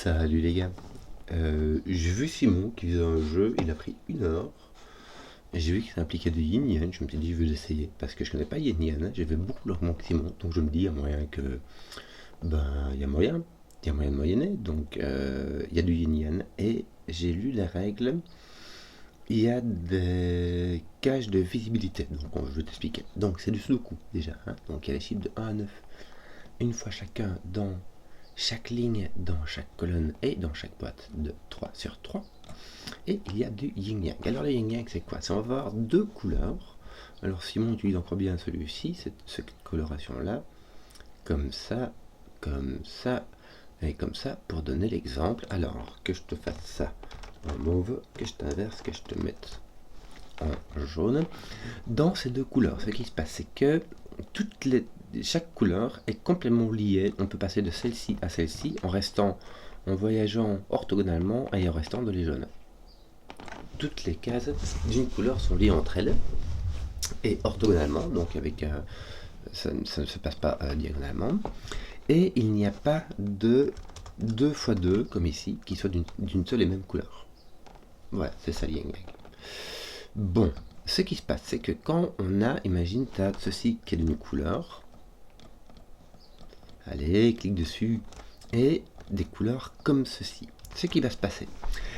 Salut les gars. J'ai vu Simon qui faisait un jeu, il a pris 1 heure. J'ai vu que ça impliquait du yin yang, je me suis dit je vais l'essayer parce que je connais pas yin yang, j'avais beaucoup le moins que Simon, donc je me dis il y a moyen que. Il y a moyen de moyenner, donc il y a du yin yang et j'ai lu les règles. Il y a des cages de visibilité, donc je vais t'expliquer. Donc c'est du sudoku déjà, hein. Donc il y a les chiffres de 1 à 9, une fois chacun dans chaque ligne, dans chaque colonne et dans chaque boîte de 3 sur 3. Et il y a du yin-yang. Alors le yin-yang c'est quoi? On va avoir deux couleurs. Alors Simon utilise encore bien celui-ci, cette coloration-là, comme ça et comme ça pour donner l'exemple. Alors que je te fasse ça en mauve, que je t'inverse, que je te mette en jaune. Dans ces deux couleurs, ce qui se passe, c'est que chaque couleur est complètement liée. On peut passer de celle-ci à celle-ci en voyageant orthogonalement et en restant dans les jaunes. Toutes les cases d'une couleur sont liées entre elles et orthogonalement, donc avec ça ne se passe pas diagonalement. Et il n'y a pas de 2 x 2 comme ici qui soit d'une seule et même couleur. Voilà, c'est ça le yin yang. Bon, ce qui se passe, c'est que quand on a, imagine, tu as ceci qui est d'une couleur. Allez, clique dessus. Et des couleurs comme ceci. Ce qui va se passer,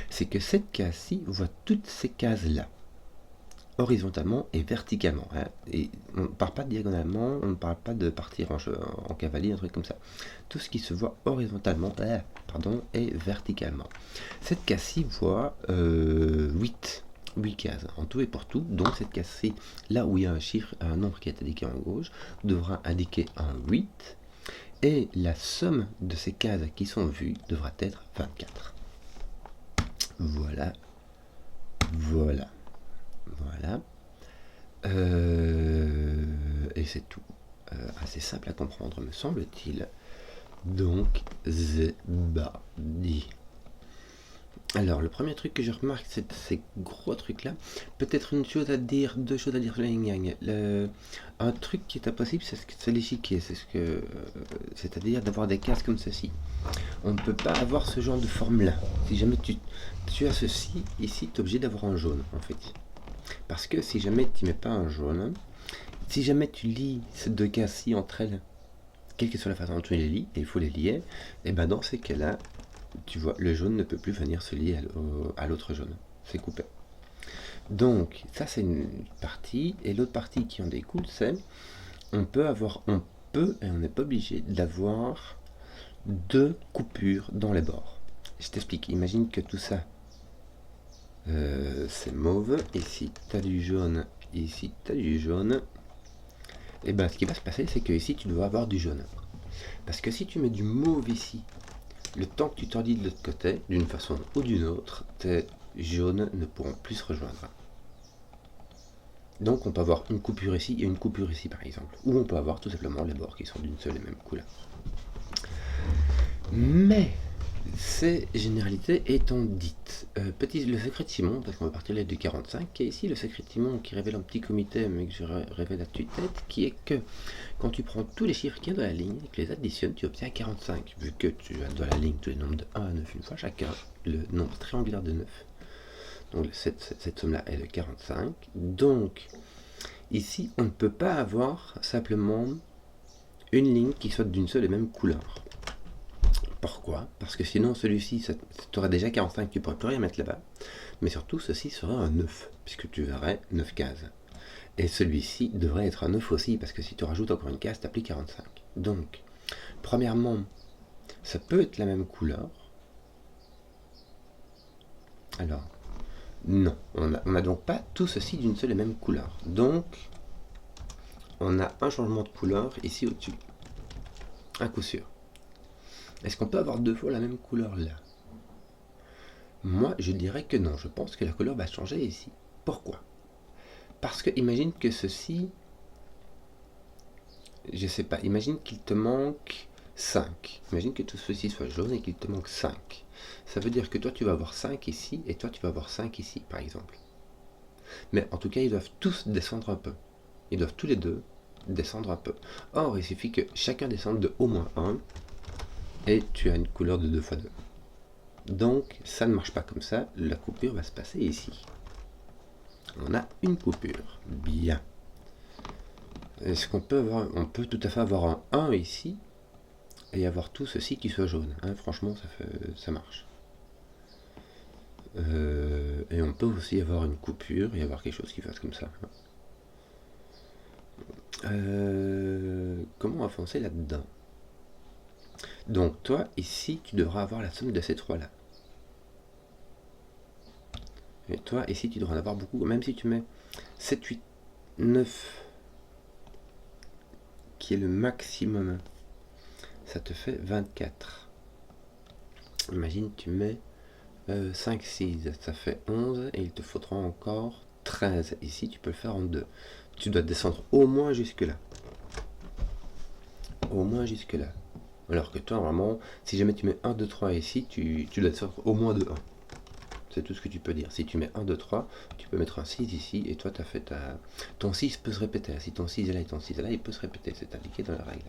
c'est que cette case-ci voit toutes ces cases-là, horizontalement et verticalement. Hein. Et on ne parle pas diagonalement, on ne parle pas de partir en cavalier, un truc comme ça. Tout ce qui se voit horizontalement, et verticalement. Cette case-ci voit 8 cases en tout et pour tout. Donc cette case-ci, là où il y a un nombre qui est indiqué en gauche, devra indiquer un 8. Et la somme de ces cases qui sont vues devra être 24. Voilà. Et c'est tout. Assez simple à comprendre, me semble-t-il. Donc, Zebadi. Alors, le premier truc que je remarque, c'est ces gros trucs-là. Peut-être deux choses à dire sur le yin-yang. Un truc qui est impossible, c'est l'échiquier. C'est-à-dire d'avoir des cases comme ceci. On ne peut pas avoir ce genre de forme-là. Si jamais tu as ceci, ici, tu es obligé d'avoir un jaune, en fait. Parce que si jamais tu ne mets pas un jaune, si jamais tu lis ces deux cases-ci entre elles, quelle que soit la façon dont tu les lis, et il faut les lier, et ben dans ces cas-là, tu vois, le jaune ne peut plus venir se lier à l'autre jaune. C'est coupé. Donc, ça c'est une partie, et l'autre partie qui en découle, c'est on peut et on n'est pas obligé d'avoir 2 coupures dans les bords. Je t'explique, imagine que tout ça c'est mauve, ici tu as du jaune, ici tu as du jaune, et bien ce qui va se passer c'est que ici tu dois avoir du jaune. Parce que si tu mets du mauve ici, le temps que tu t'en dis de l'autre côté, d'une façon ou d'une autre, tes jaunes ne pourront plus se rejoindre. Donc on peut avoir une coupure ici et une coupure ici par exemple. Ou on peut avoir tout simplement les bords qui sont d'une seule et même couleur. Mais ces généralités étant dites, le secret de Simon, parce qu'on va partir là du 45, qui est ici le secret de Simon qui révèle un petit comité, mais que je révèle à tue-tête, qui est que quand tu prends tous les chiffres qu'il y a dans la ligne et que les additionnes, tu obtiens 45. Vu que tu as dans la ligne tous les nombres de 1 à 9 une fois chacun, le nombre triangulaire de 9. Donc cette somme-là est de 45. Donc ici, on ne peut pas avoir simplement une ligne qui soit d'une seule et même couleur. Pourquoi? Parce que sinon celui-ci, tu aurais déjà 45, tu ne pourrais plus rien mettre là-bas. Mais surtout, ceci serait un 9, puisque tu aurais 9 cases. Et celui-ci devrait être un 9 aussi, parce que si tu rajoutes encore une case, tu as plus 45. Donc, premièrement, ça peut être la même couleur. Alors, non, on n'a donc pas tout ceci d'une seule et même couleur. Donc, on a un changement de couleur ici au-dessus. À coup sûr. Est-ce qu'on peut avoir 2 fois la même couleur là? Moi, je dirais que non. Je pense que la couleur va changer ici. Pourquoi? Parce que imagine que ceci, je sais pas, imagine qu'il te manque 5. Imagine que tout ceci soit jaune et qu'il te manque 5. Ça veut dire que toi tu vas avoir 5 ici et toi tu vas avoir 5 ici par exemple. Mais en tout cas ils doivent tous descendre un peu. Ils doivent tous les deux descendre un peu. Or il suffit que chacun descende de au moins 1 et tu as une couleur de 2 x 2. Donc ça ne marche pas comme ça, la coupure va se passer ici. On a une coupure, bien. Est-ce qu'on peut avoir, on peut tout à fait avoir un 1 ici, et avoir tout ceci qui soit jaune, hein, franchement ça marche. Et on peut aussi avoir une coupure et avoir quelque chose qui fasse comme ça. Comment avancer là-dedans? Donc toi, ici, tu devras avoir la somme de ces trois-là. Et toi, ici, tu devras en avoir beaucoup, même si tu mets 7, 8, 9, qui est le maximum, ça te fait 24. Imagine, tu mets 5, 6, ça fait 11, et il te faudra encore 13. Ici, tu peux le faire en 2. Tu dois descendre au moins jusque-là. Au moins jusque-là. Alors que toi, vraiment, si jamais tu mets 1, 2, 3 ici, tu dois descendre au moins de 1. C'est tout ce que tu peux dire. Si tu mets 1, 2, 3, tu peux mettre un 6 ici, et toi, tu as fait ta... Ton 6 peut se répéter. Si ton 6 est là et ton 6 est là, il peut se répéter. C'est indiqué dans la règle.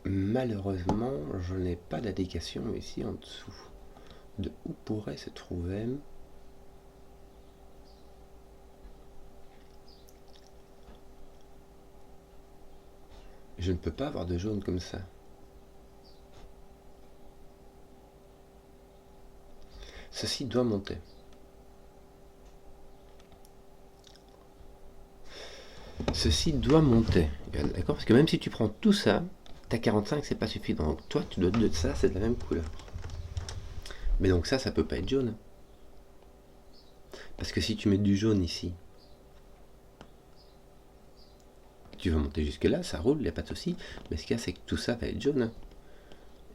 Malheureusement, je n'ai pas d'indication ici en dessous de où pourrait se trouver... Je ne peux pas avoir de jaune comme ça. Ceci doit monter. Ceci doit monter. D'accord? Parce que même si tu prends tout ça, ta 45, c'est pas suffisant. Donc toi, tu dois de ça, c'est de la même couleur. Mais donc ça peut pas être jaune. Parce que si tu mets du jaune ici, tu vas monter jusque là, ça roule, il n'y a pas de souci. Mais ce qu'il y a, c'est que tout ça va être jaune.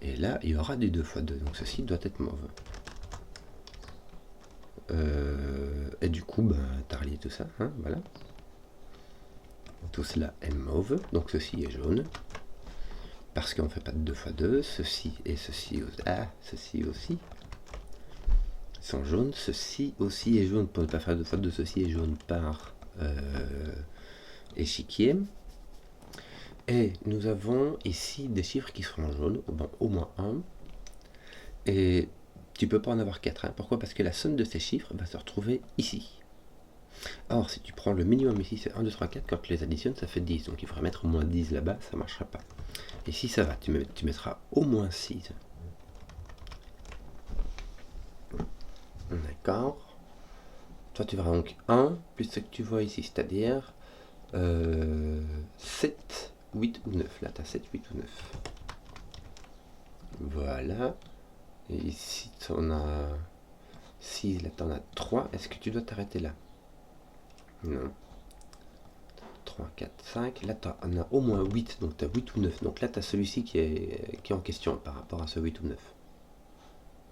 Et là, il y aura du 2x2. Donc ceci doit être mauve. Et du coup, tu as relié tout ça. Hein, voilà. Tout cela est mauve. Donc ceci est jaune. Parce qu'on ne fait pas de 2x2. Ceci et ceci aussi. Ah, ceci aussi sont jaunes. Ceci aussi est jaune. Pour ne pas faire 2x2, ceci est jaune par échiquier. Et nous avons ici des chiffres qui seront jaunes, bon, au moins 1. Et tu peux pas en avoir 4. Hein. Pourquoi? Parce que la somme de ces chiffres va se retrouver ici. Or, si tu prends le minimum ici, c'est 1, 2, 3, 4, quand tu les additionnes, ça fait 10. Donc il faudrait mettre au moins 10 là-bas, ça ne marchera pas. Et si ça va, tu mettras au moins 6. D'accord. Toi, tu verras donc 1 plus ce que tu vois ici, c'est-à-dire 7, 8 ou 9. Là, tu as 7, 8 ou 9. Voilà. Et ici, on a 6, là, tu en as 3. Est-ce que tu dois t'arrêter là? Non. 3, 4, 5. Là, tu en as au moins 8. Donc, tu as 8 ou 9. Donc là, tu as celui-ci qui est en question par rapport à ce 8 ou 9.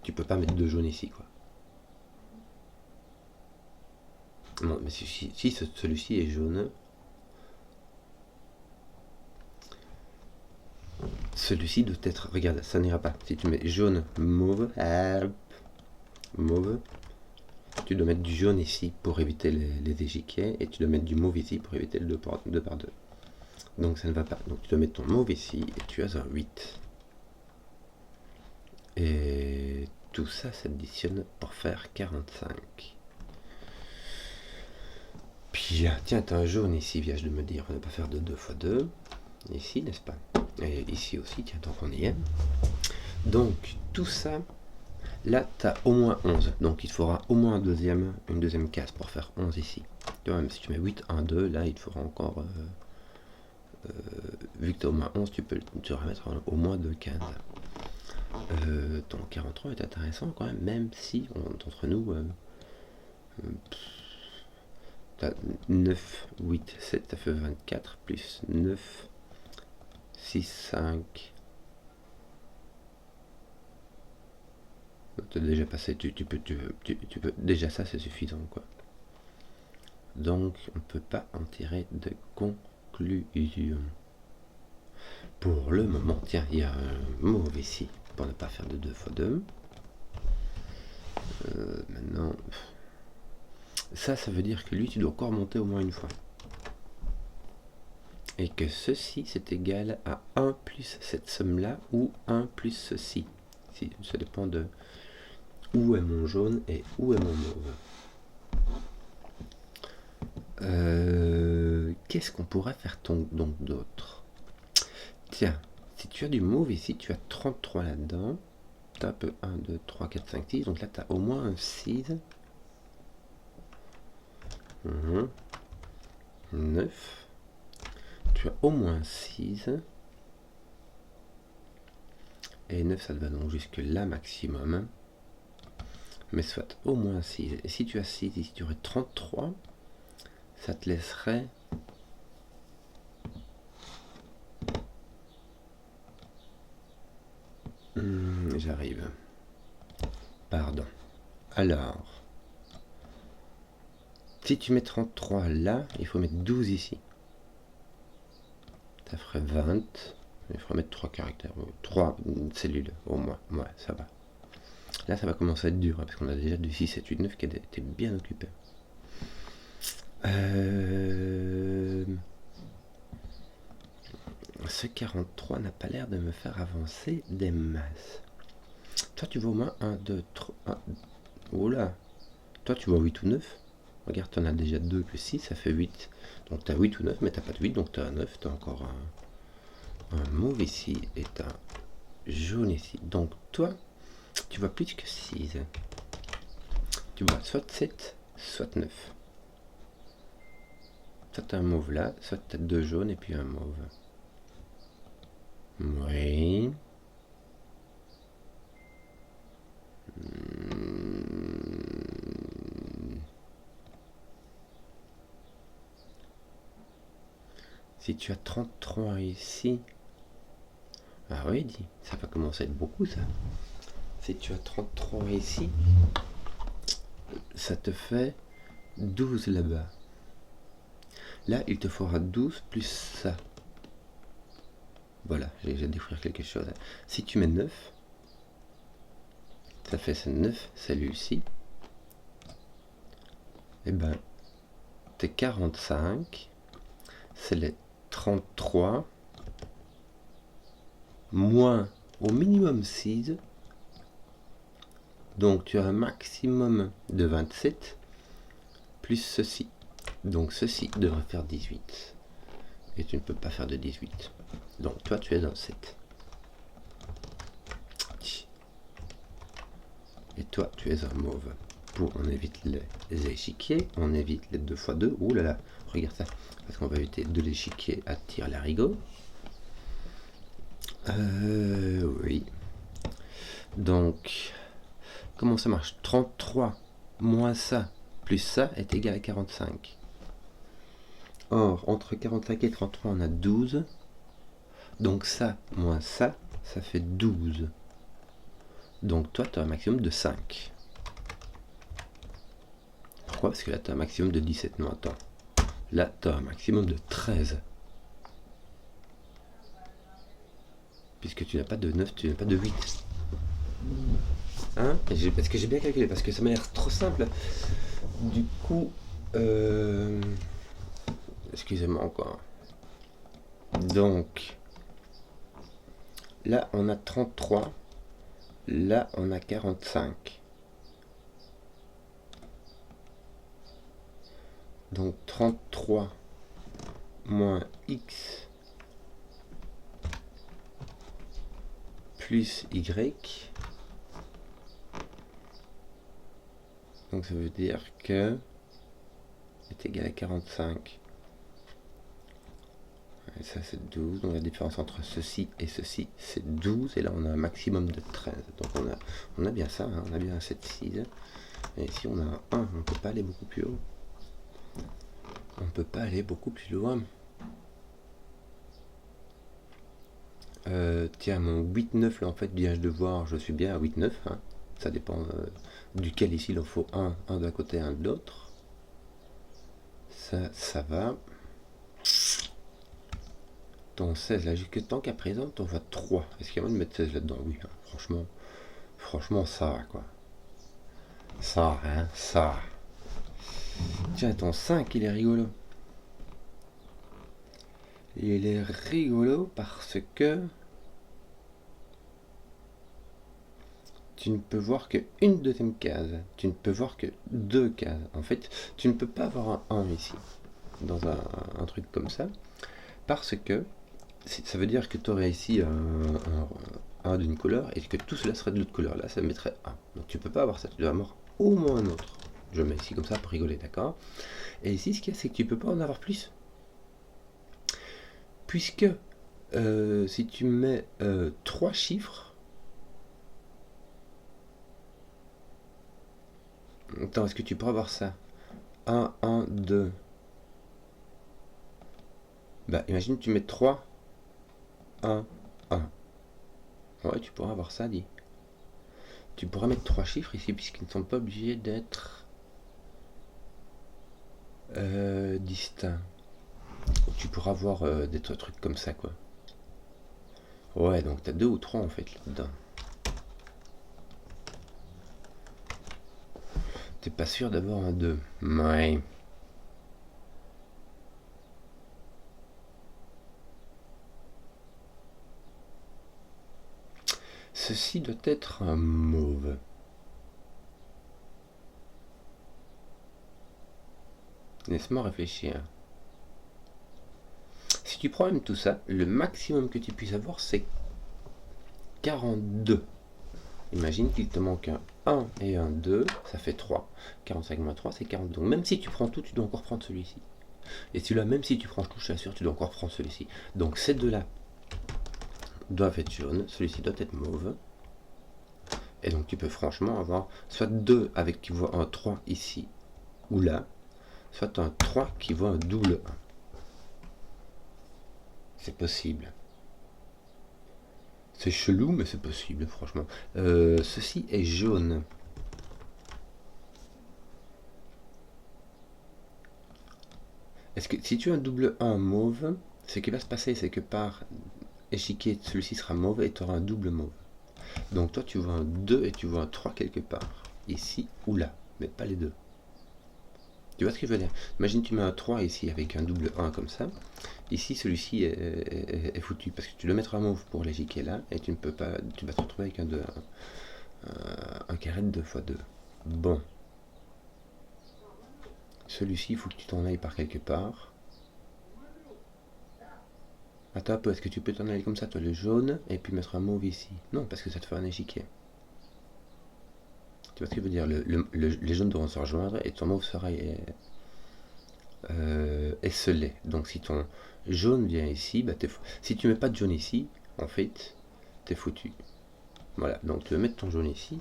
Tu peux pas mettre de jaune ici, quoi. Non, mais si celui-ci est jaune... Celui-ci doit être... Regarde, ça n'ira pas. Si tu mets jaune, mauve... Mauve... Tu dois mettre du jaune ici pour éviter les échiquiers. Et tu dois mettre du mauve ici pour éviter le 2 par 2. Donc ça ne va pas. Donc tu dois mettre ton mauve ici et tu as un 8. Et tout ça s'additionne pour faire 45. Puis tiens, tu as un jaune ici, viens de me dire. On ne va pas faire de 2 x 2. Ici, n'est-ce pas? Et ici aussi, tiens, tant qu'on y est. Donc tout ça... Là, tu as au moins 11. Donc il te faudra au moins une deuxième case pour faire 11 ici. Tu vois, même si tu mets 8, 1, 2, là, il te faudra encore... vu que tu as au moins 11, tu peux remettre au moins 2 cases. Ton 43 est intéressant quand même si, entre nous, tu as 9, 8, 7, ça fait 24, plus 9, 6, 5... Tu as déjà passé, tu peux, déjà ça c'est suffisant quoi. Donc on ne peut pas en tirer de conclusion. Pour le moment, tiens, il y a un mauve ici pour ne pas faire de 2 x 2. Maintenant, ça veut dire que lui tu dois encore monter au moins une fois. et que ceci c'est égal à 1 plus cette somme-là ou 1 plus ceci. Si, ça dépend de où est mon jaune et où est mon mauve. Qu'est-ce qu'on pourrait faire donc d'autre? Tiens, si tu as du mauve ici, tu as 33 là-dedans. Tu as un peu 1, 2, 3, 4, 5, 6. Donc là, tu as au moins un 6. 9. Tu as au moins 6. Et 9, ça te va donc jusque là maximum. Mais soit au moins 6. Et si tu as 6, ici tu aurais 33. Ça te laisserait... j'arrive. Pardon. Alors, si tu mets 33 là, il faut mettre 12 ici. Ça ferait 20. Il faudrait mettre 3 caractères, 3 cellules au moins. Ouais, ça va. Là, ça va commencer à être dur, hein, parce qu'on a déjà du 6, 7, 8, 9 qui était bien occupé. Ce 43 n'a pas l'air de me faire avancer des masses. Toi, tu vois au moins 1, 2, 3... Oula. Toi, tu vois 8 ou 9. Regarde, tu en as déjà 2 plus 6, ça fait 8. Donc, tu as 8 ou 9, mais tu n'as pas de 8, donc tu as 9. Tu as encore un mauve ici et un jaune ici. Donc, toi, tu vois plus que 6. Tu vois soit 7, soit 9. Soit tu as un mauve là, soit tu as 2 jaunes et puis un mauve. Oui. Si tu as 33 ici... Ah oui, dis, ça va commencer à être beaucoup ça. Si tu as 33 ici, ça te fait 12 là-bas. Là, il te faudra 12 plus ça. Voilà, j'ai découvert quelque chose. Si tu mets 9, ça fait 9 celui-ci. Et ben, tes 45, c'est les 33, moins au minimum 6. Donc tu as un maximum de 27, plus ceci. Donc ceci devrait faire 18. Et tu ne peux pas faire de 18. Donc toi tu es un 7. Et toi tu es un mauve. On évite les échiquiers, on évite les 2 x 2. Ouh là là, regarde ça. Parce qu'on va éviter de l'échiquier à tir larigot. Oui. Donc, comment ça marche? 33 moins ça plus ça est égal à 45. Or, entre 45 et 33, on a 12. Donc ça moins ça, ça fait 12. Donc toi, tu as un maximum de 5. Pourquoi? Parce que là, tu as un maximum de 17. Non, attends. Là, tu as un maximum de 13. Puisque tu n'as pas de 9, tu n'as pas de 8. Hein? Parce que j'ai bien calculé, parce que ça m'a l'air trop simple. Du coup, excusez-moi encore. Donc, là, on a 33. Là, on a 45. Donc, 33 moins x plus y. Donc, ça veut dire que est égal à 45. Et ça, c'est 12. Donc, la différence entre ceci et ceci, c'est 12. Et là, on a un maximum de 13. Donc, on a bien ça. Hein, on a bien un 7, 6. Et ici, on a un 1. On ne peut pas aller beaucoup plus haut. On ne peut pas aller beaucoup plus loin. Tiens, mon 8-9 là en fait vient de voir, je suis bien à 8-9. Hein. Ça dépend duquel ici il en faut un d'un côté, un de l'autre. Ça va. Ton 16 là, jusque tant qu'à présent, t'en vois 3. Est-ce qu'il y a moyen de mettre 16 là-dedans? Oui, hein. Franchement, ça va quoi. Ça, hein, ça. Tiens, ton 5 il est rigolo. Il est rigolo parce que tu ne peux voir qu'une deuxième case. Tu ne peux voir que deux cases. En fait, tu ne peux pas avoir un 1 ici, dans un truc comme ça, parce que ça veut dire que tu aurais ici un d'une couleur et que tout cela serait de l'autre couleur. Là, ça mettrait 1. Donc tu peux pas avoir ça. Tu dois avoir au moins un autre. Je mets ici comme ça pour rigoler, d'accord? Et ici, ce qu'il y a, c'est que tu peux pas en avoir plus. Puisque si tu mets 3 chiffres. Attends, est-ce que tu pourras avoir ça? 1, 1, 2. Bah, imagine tu mets 3, 1, 1. Ouais, tu pourras avoir ça, dit. Tu pourras mettre 3 chiffres ici, puisqu'ils ne sont pas obligés d'être distincts. Tu pourras avoir des trucs comme ça, quoi. Ouais, donc t'as 2 ou 3 en fait là-dedans. T'es pas sûr d'avoir un 2. Ouais. Ceci doit être un mauve. Laisse-moi réfléchir. Si tu prends même tout ça, le maximum que tu puisses avoir, c'est 42. Imagine qu'il te manque un 1 et un 2, ça fait 3. 45 moins 3, c'est 42. Donc même si tu prends tout, tu dois encore prendre celui-ci. Et celui-là, même si tu prends tout, je t'assure, tu dois encore prendre celui-ci. Donc ces deux-là doivent être jaunes, celui-ci doit être mauve. Et donc tu peux franchement avoir soit 2 avec qui voit un 3 ici ou là, soit un 3 qui voit un double 1. C'est possible. C'est chelou, mais c'est possible, franchement. Ceci est jaune. Est-ce que si tu as un double 1 mauve, ce qui va se passer, c'est que par échiquier, celui-ci sera mauve et tu auras un double mauve. Donc toi, tu vois un 2 et tu vois un 3 quelque part, ici ou là, mais pas les deux. Tu vois ce que je veux dire? Imagine tu mets un 3 ici avec un double 1 comme ça. Ici, celui-ci est foutu parce que tu dois mettre un mauve pour l'échiquier là et tu ne peux pas, tu vas te retrouver avec un carré de 2 x 2. Bon. Celui-ci, il faut que tu t'en ailles par quelque part. Attends un peu, est-ce que tu peux t'en aller comme ça, toi, le jaune, et puis mettre un mauve ici? Non, parce que ça te fait un échiquier. Tu vois ce que je veux dire? Les jaunes devront se rejoindre et ton mauve sera esselé. Donc si ton jaune vient ici, bah si tu mets pas de jaune ici, en fait, t'es foutu. Voilà, donc tu vas mettre ton jaune ici.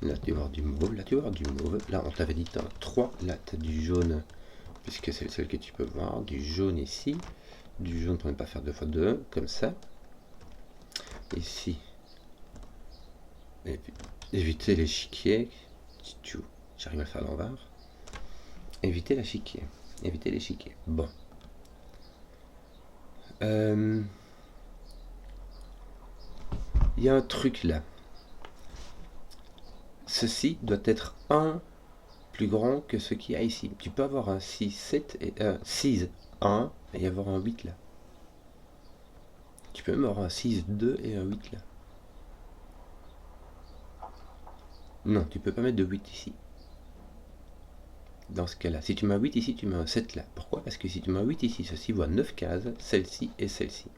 Là, tu vas avoir du mauve. Là, tu vas avoir du mauve. Là, on t'avait dit, tu as 3. Là, tu as du jaune, puisque c'est celle que tu peux voir. Du jaune ici. Du jaune pour ne pas faire 2 x 2, comme ça. Ici. Et puis, éviter l'échiquier. J'arrive à le faire à l'envers. Éviter l'échiquier. Éviter l'échiquier. Bon. Il y a un truc là. Ceci doit être 1 plus grand que ce qu'il y a ici. Tu peux avoir un 6, 7 et 6, 1 et y avoir un 8 là. Tu peux même avoir un 6, 2 et un 8 là. Non, tu peux pas mettre de 8 ici. Dans ce cas-là, si tu mets un 8 ici, tu mets un 7 là. Pourquoi? Parce que si tu mets un 8 ici, ceci voit 9 cases, celle-ci et celle-ci.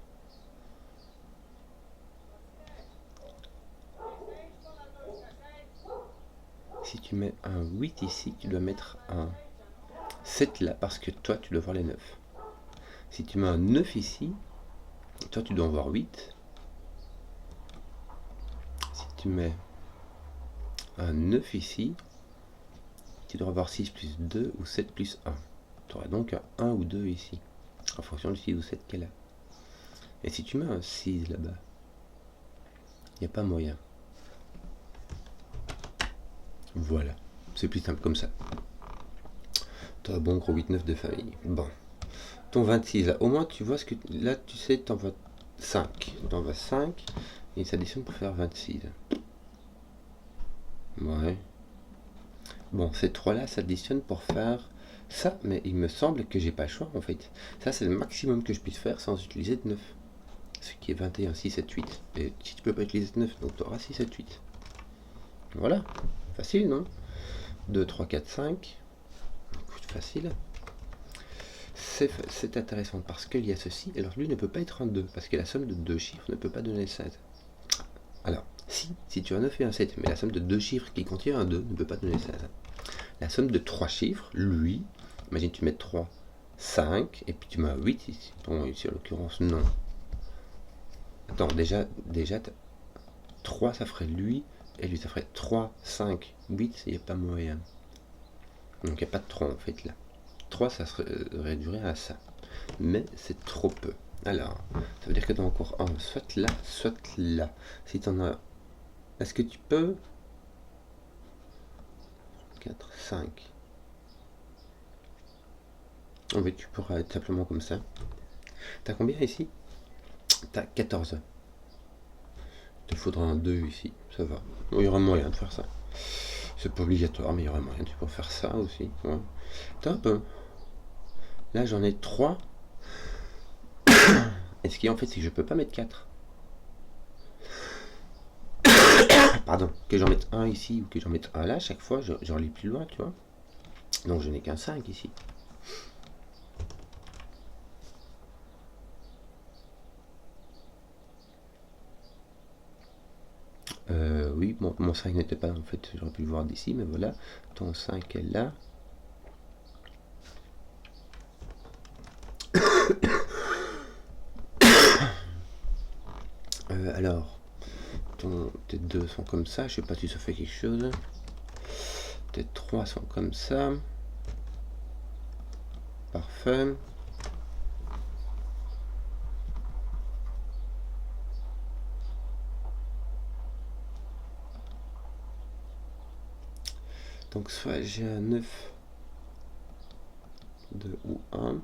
Si tu mets un 8 ici, tu dois mettre un 7 là, parce que toi, tu dois voir les 9. Si tu mets un 9 ici, toi, tu dois en voir 8. Si tu mets un 9 ici, tu dois avoir 6 plus 2 ou 7 plus 1. Tu auras donc un 1 ou 2 ici, en fonction du 6 ou 7 qu'elle a. Et si tu mets un 6 là-bas, il n'y a pas moyen. Voilà, c'est plus simple comme ça. Tu as un bon gros 8-9 de famille. Bon. Ton 26 là, au moins tu vois ce que. Là, tu sais, tu en vas 5. Tu en vas 5 et ça additionne pour faire 26. Ouais. Bon, ces 3 là s'additionnent pour faire Ça, mais il me semble que j'ai pas le choix en fait. Ça, c'est le maximum que je puisse faire sans utiliser de 9. Ce qui est 21, 6, 7, 8. Et si tu peux pas utiliser de 9, donc tu auras 6, 7, 8. Voilà. Facile, non? 2, 3, 4, 5. Écoute, facile. C'est intéressant parce qu'il y a ceci. Alors lui ne peut pas être un 2 parce que la somme de deux chiffres ne peut pas donner 16. Alors, si tu as un 9 et un 7, mais la somme de deux chiffres qui contient un 2 ne peut pas donner 16. La somme de trois chiffres, lui, imagine tu mets 3, 5, et puis tu mets un 8 ici. Bon, ici en l'occurrence, non. Attends, déjà 3 ça ferait lui, et lui ça ferait 3, 5, 8, il n'y a pas moyen. Donc il n'y a pas de 3 en fait là. 3 ça se réduirait à ça. Mais c'est trop peu. Alors, ça veut dire que tu as encore un, soit là, soit là. Si tu en as... Est-ce que tu peux 4, 5. En fait, tu pourras être simplement comme ça. T'as combien ici? T'as 14. Il te faudra un 2 ici, ça va. Il y aura moyen de faire ça. C'est pas obligatoire, mais il y aura moyen. Tu peux faire ça aussi. Ouais. Top. Là, j'en ai 3. Et ce qui est en fait, c'est que je peux pas mettre 4. Pardon. Que j'en mette un ici ou que j'en mette un là, chaque fois, j'en lis plus loin, tu vois. Donc, je n'ai qu'un 5 ici. Oui, mon 5 n'était pas, en fait, j'aurais pu le voir d'ici, mais voilà, ton 5 est là. Alors, tes 2 sont comme ça, je sais pas si ça fait quelque chose. Tes 3 sont comme ça. Parfait. Donc soit j'ai un 9, 2 ou 1.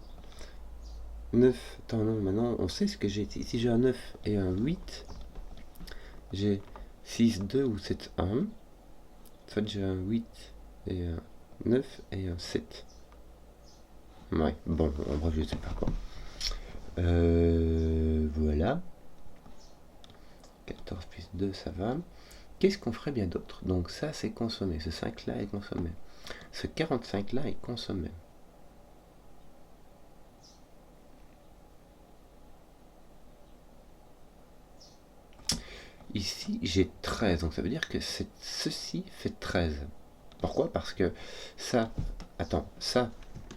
9, attends non, maintenant on sait ce que j'ai. Si j'ai un 9 et un 8, j'ai 6, 2 ou 7, 1. Soit j'ai un 8 et un 9 et un 7. Ouais, bon, en bref, je sais pas quoi. Voilà. 14 plus 2, ça va. Qu'est-ce qu'on ferait bien d'autre? Donc ça, c'est consommé. Ce 5-là est consommé. Ce 45-là est consommé. Ici, j'ai 13. Donc ça veut dire que ceci fait 13. Pourquoi? Parce que ça... Attends, ça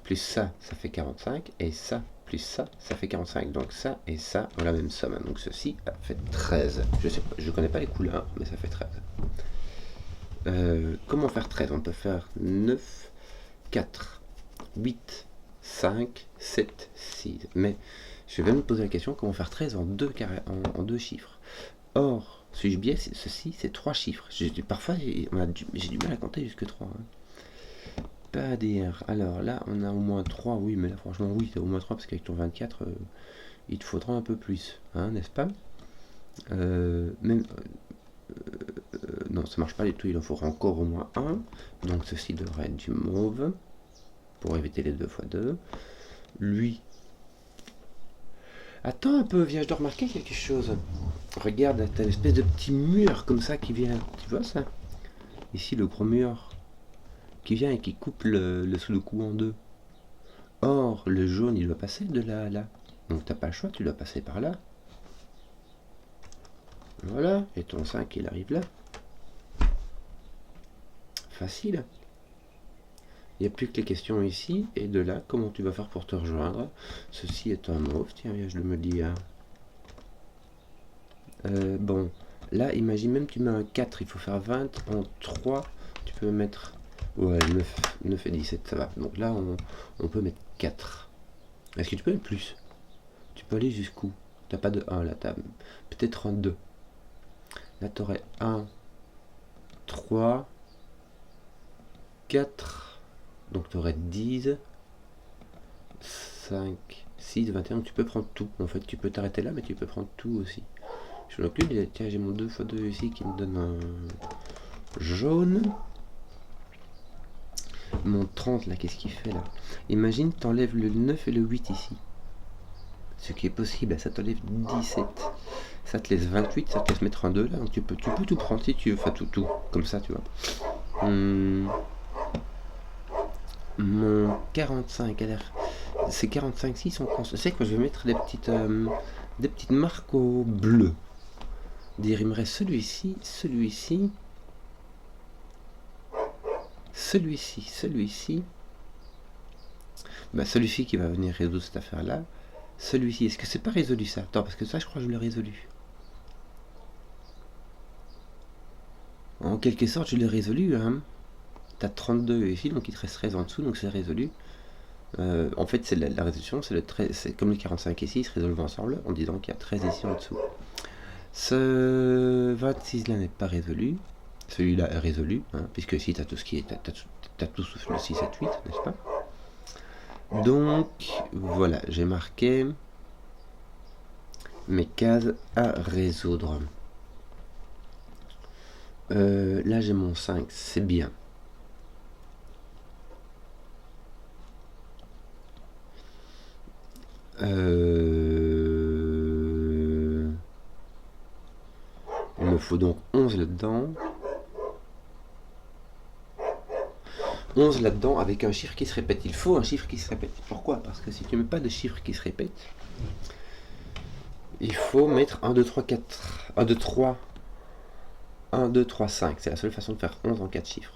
plus ça fait 45. Et ça plus ça fait 45. Donc ça et ça ont la même somme. Donc ceci fait 13. Je sais pas, je connais pas les couleurs, mais ça fait 13. Comment faire 13? On peut faire 9, 4, 8, 5, 7, 6. Mais je vais me poser la question, comment faire 13 en deux chiffres? Or, suis-je bien, ceci, c'est 3 chiffres. Parfois, j'ai du mal à compter jusque 3. Pas à dire. Alors là, on a au moins 3. Oui, mais là, franchement, oui, c'est au moins 3, parce qu'avec ton 24, il te faudra un peu plus, hein, n'est-ce pas? Non, ça marche pas du tout, il en faudra encore au moins 1. Donc ceci devrait être du mauve, pour éviter les 2 x 2. Lui... Attends un peu, viens, je dois remarquer quelque chose. Regarde, t'as une espèce de petit mur comme ça qui vient. Tu vois ça? Ici, le gros mur qui vient et qui coupe le sudoku en deux. Or, le jaune, il doit passer de là à là. Donc t'as pas le choix, tu dois passer par là. Voilà, et ton 5, il arrive là. Facile. Il n'y a plus que les questions ici, et de là, comment tu vas faire pour te rejoindre? Ceci est un mauve, tiens, viens, je le me dis. Bon, là, imagine même tu mets un 4, il faut faire 20 en 3, tu peux mettre... Ouais, 9 et 17, ça va. Donc là, on peut mettre 4. Est-ce que tu peux mettre plus? Tu peux aller jusqu'où? T'as pas de 1 là, t'as peut-être un 2. Là, t'aurais 1, 3, 4, donc tu aurais 10, 5, 6, 21, tu peux prendre tout. En fait, tu peux t'arrêter là, mais tu peux prendre tout aussi. Je recule, tiens, j'ai mon 2 x 2 ici qui me donne un jaune. mon 30 là, qu'est-ce qu'il fait là? Imagine, t'enlèves le 9 et le 8 ici. Ce qui est possible, ça t'enlève 17. Ça te laisse 28, ça te laisse mettre un 2 là. Donc tu peux tout prendre si tu veux. Enfin, tout. Comme ça, tu vois. Mon 45 a l'air. Ces 45 sont constants. C'est quoi, je vais mettre des petites marques au bleu. Dire, il me reste celui-ci, celui-ci. Celui-ci. Bah, celui-ci qui va venir résoudre cette affaire-là. Celui-ci, est-ce que c'est pas résolu ça? Attends, parce que ça, je crois que je l'ai résolu. En quelque sorte, je l'ai résolu. Hein. T'as 32 ici, donc il te reste 13 en dessous, donc c'est résolu. En fait, c'est la résolution, c'est comme les 45 ici, ils se résolvent ensemble en disant qu'il y a 13 ici en dessous. Ce 26 là n'est pas résolu. Celui-là est résolu, hein, puisque ici tu as tout ce qui est. T'as tout sauf le 6, 7, 8, n'est-ce pas? Donc, voilà, j'ai marqué mes cases à résoudre. Là, j'ai mon 5, c'est bien. Il me faut donc 11 là-dedans. 11 là-dedans avec un chiffre qui se répète. Il faut un chiffre qui se répète. Pourquoi? Parce que si tu ne mets pas de chiffre qui se répète, il faut mettre 1, 2, 3, 4. 1, 2, 3. 1, 2, 3, 5. C'est la seule façon de faire 11 en 4 chiffres.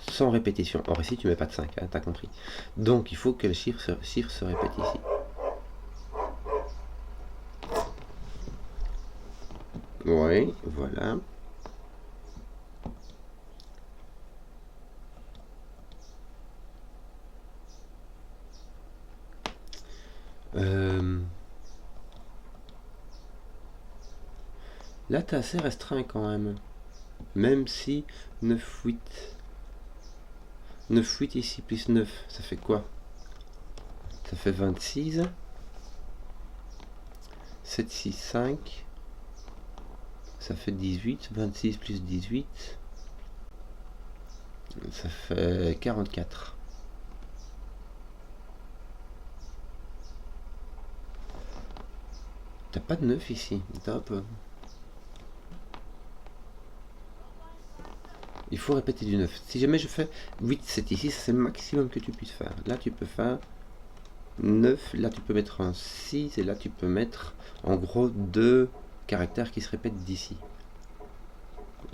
Sans répétition. Or ici, tu mets pas de 5, hein, t'as compris. Donc, il faut que le chiffre se répète ici. Oui, voilà. Là, t'es assez restreint quand même. Même si 9, 8. 9, 8 ici, plus 9, ça fait quoi? Ça fait 26. 7, 6, 5. Ça fait 18. 26 plus 18. Ça fait 44. T'as pas de 9 ici. Top. Il faut répéter du 9. Si jamais je fais 8, 7 ici, c'est le maximum que tu puisses faire. Là, tu peux faire 9. Là, tu peux mettre un 6. Et là, tu peux mettre en gros 2 caractères qui se répètent d'ici.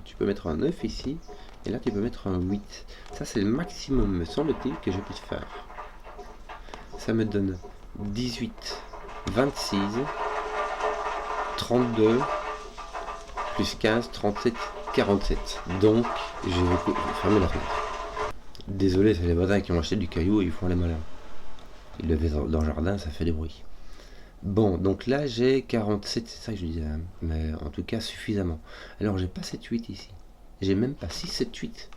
Tu peux mettre un 9 ici. Et là, tu peux mettre un 8. Ça, c'est le maximum, me semble-t-il, que je puisse faire. Ça me donne 18, 26, 32, plus 15, 37, 47. Donc, je vais fermer la fenêtre. Désolé, c'est les bâtards qui ont acheté du caillou et ils font les malins. Ils le laissent dans le jardin, ça fait des bruits. Bon, donc là j'ai 47, c'est ça que je disais, hein, mais en tout cas suffisamment. Alors j'ai pas 7, 8 ici. J'ai même pas 6, 7, 8.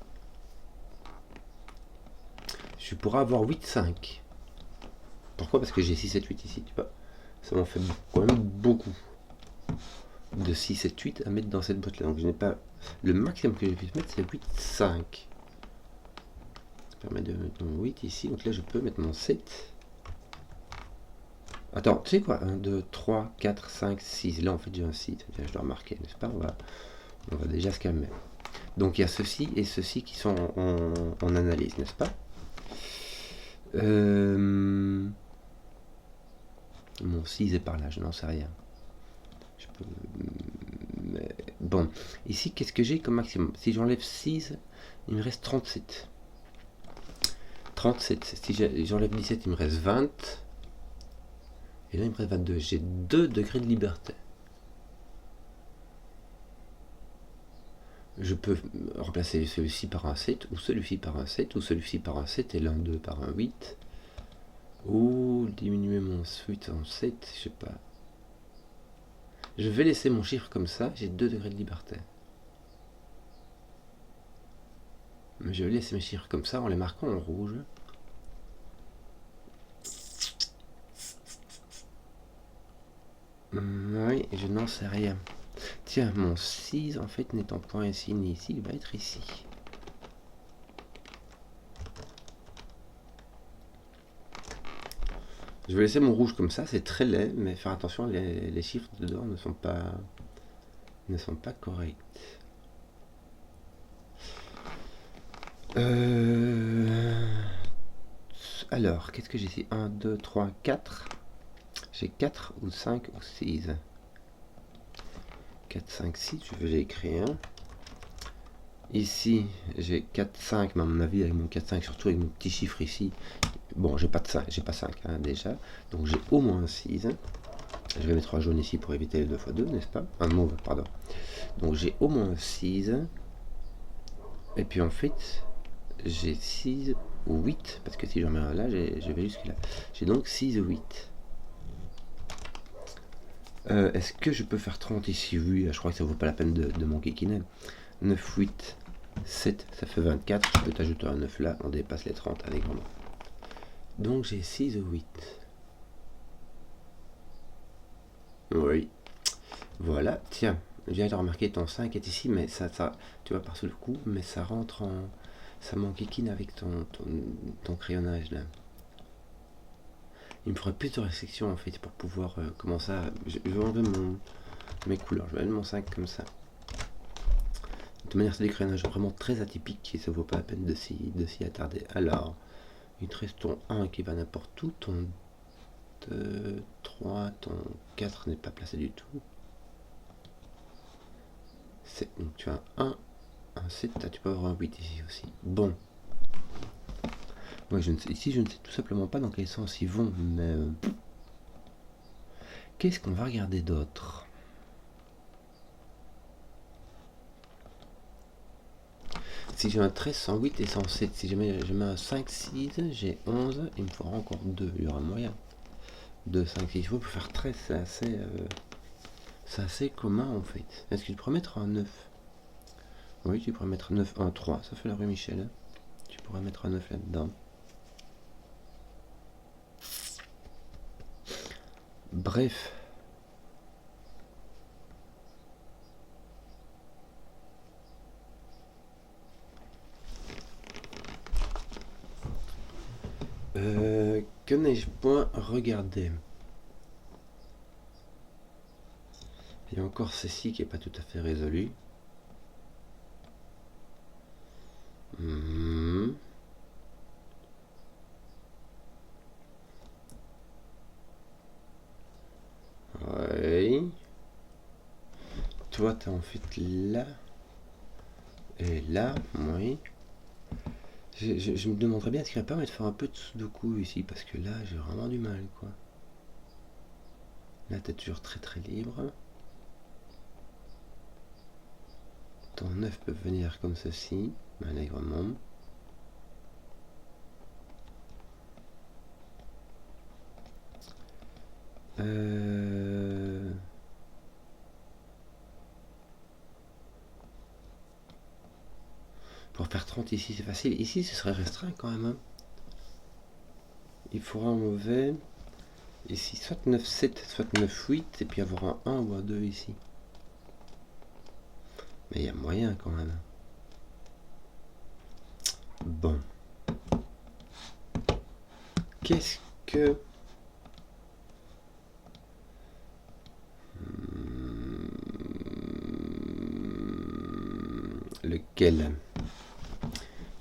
Je pourrais avoir 8, 5. Pourquoi? Parce que j'ai 6, 7, 8 ici, tu vois. Ça m'en fait quand même beaucoup. De 6, 7, 8 à mettre dans cette boîte là. Donc je n'ai pas... Le maximum que je puisse mettre c'est 8, 5. Ça permet de mettre mon 8 ici. Donc là je peux mettre mon 7. Attends, tu sais quoi? 1, 2, 3, 4, 5, 6. Là, en fait, j'ai un 6. Je dois remarquer, n'est-ce pas? On va déjà se calmer. Donc, il y a ceci et ceci qui sont en analyse, n'est-ce pas? Mon 6 est par là, je n'en sais rien. Je peux... Bon, ici, qu'est-ce que j'ai comme maximum? Si j'enlève 6, il me reste 37. 37. Si j'enlève 17, il me reste 20. Et là, il me reste 22. J'ai 2 degrés de liberté. Je peux remplacer celui-ci par un 7, ou celui-ci par un 7, ou celui-ci par un 7, et l'un 2 par un 8. Ou diminuer mon 8 en 7, je sais pas. Je vais laisser mon chiffre comme ça, j'ai 2 degrés de liberté. Mais je vais laisser mes chiffres comme ça en les marquant en rouge. Oui, je n'en sais rien. Tiens, mon 6 en fait n'étant point ici ni ici, il va être ici. Je vais laisser mon rouge comme ça, c'est très laid, mais faire attention, les chiffres dedans ne sont pas corrects. Alors, qu'est-ce que j'ai ici? 1, 2, 3, 4. J'ai 4 ou 5 ou 6. 4, 5, 6, j'ai écrit 1. Ici, j'ai 4, 5, mais à mon avis, avec mon 4, 5, surtout avec mon petit chiffre ici, bon, j'ai pas 5 hein, déjà, donc j'ai au moins 6. Je vais mettre un jaune ici pour éviter les 2 x 2, n'est-ce pas? Un mauve, pardon. Donc j'ai au moins 6. Et puis en fait, j'ai 6 ou 8, parce que si j'en mets un là, je vais jusque là. J'ai donc 6 ou 8. Est-ce que je peux faire 30 ici? Oui, je crois que ça vaut pas la peine de mon kikinet. 9, 8, 7, ça fait 24. Je peux t'ajouter un 9 là, on dépasse les 30 allègrement. Donc j'ai 6 ou 8. Oui. Voilà, tiens, je viens de remarquer ton 5 est ici, mais ça tu vois, par-sous le coup, mais ça rentre en... Ça m'enquiquine avec ton crayonnage là. Il me faudrait plus de restrictions en fait pour pouvoir commencer à... Je vais enlever mes couleurs, je vais mettre mon 5 comme ça. De toute manière, c'est des crayonnages vraiment très atypiques et ça vaut pas la peine de s'y attarder. Alors, il te reste ton 1 qui va n'importe où, ton 2, 3, ton 4 n'est pas placé du tout. Donc tu as un 7, tu peux avoir un 8 ici aussi. Bon. Ouais, ici, je ne sais tout simplement pas dans quel sens ils vont, mais... qu'est-ce qu'on va regarder d'autre? Si j'ai un 13, 108 et 107, si je mets un 5, 6, j'ai 11, il me faudra encore 2, il y aura moyen. 2, 5, 6, il faut faire 13, c'est assez commun en fait. Est-ce que tu pourrais mettre un 9? Oui, tu pourrais mettre 9, 1, 3, ça fait la rue Michel. Tu pourrais mettre un 9 là-dedans. Bref. Que n'ai-je point regardé? Il y a encore ceci qui n'est pas tout à fait résolu. Oui. Toi, t'es en fait là. Et là, oui. Je me demanderais bien, est-ce qu'il va pas me faire un peu de sudoku ici? Parce que là, j'ai vraiment du mal, quoi. Là, t'es toujours très très libre. Ton 9 peut venir comme ceci, allègrement. Pour faire 30 ici, c'est facile. Ici, ce serait restreint quand même. Hein. Il faudra un mauvais. Ici, soit 9, 7, soit 9, 8, et puis avoir un 1 ou un 2 ici. Mais il y a moyen quand même. Bon. Qu'est-ce que...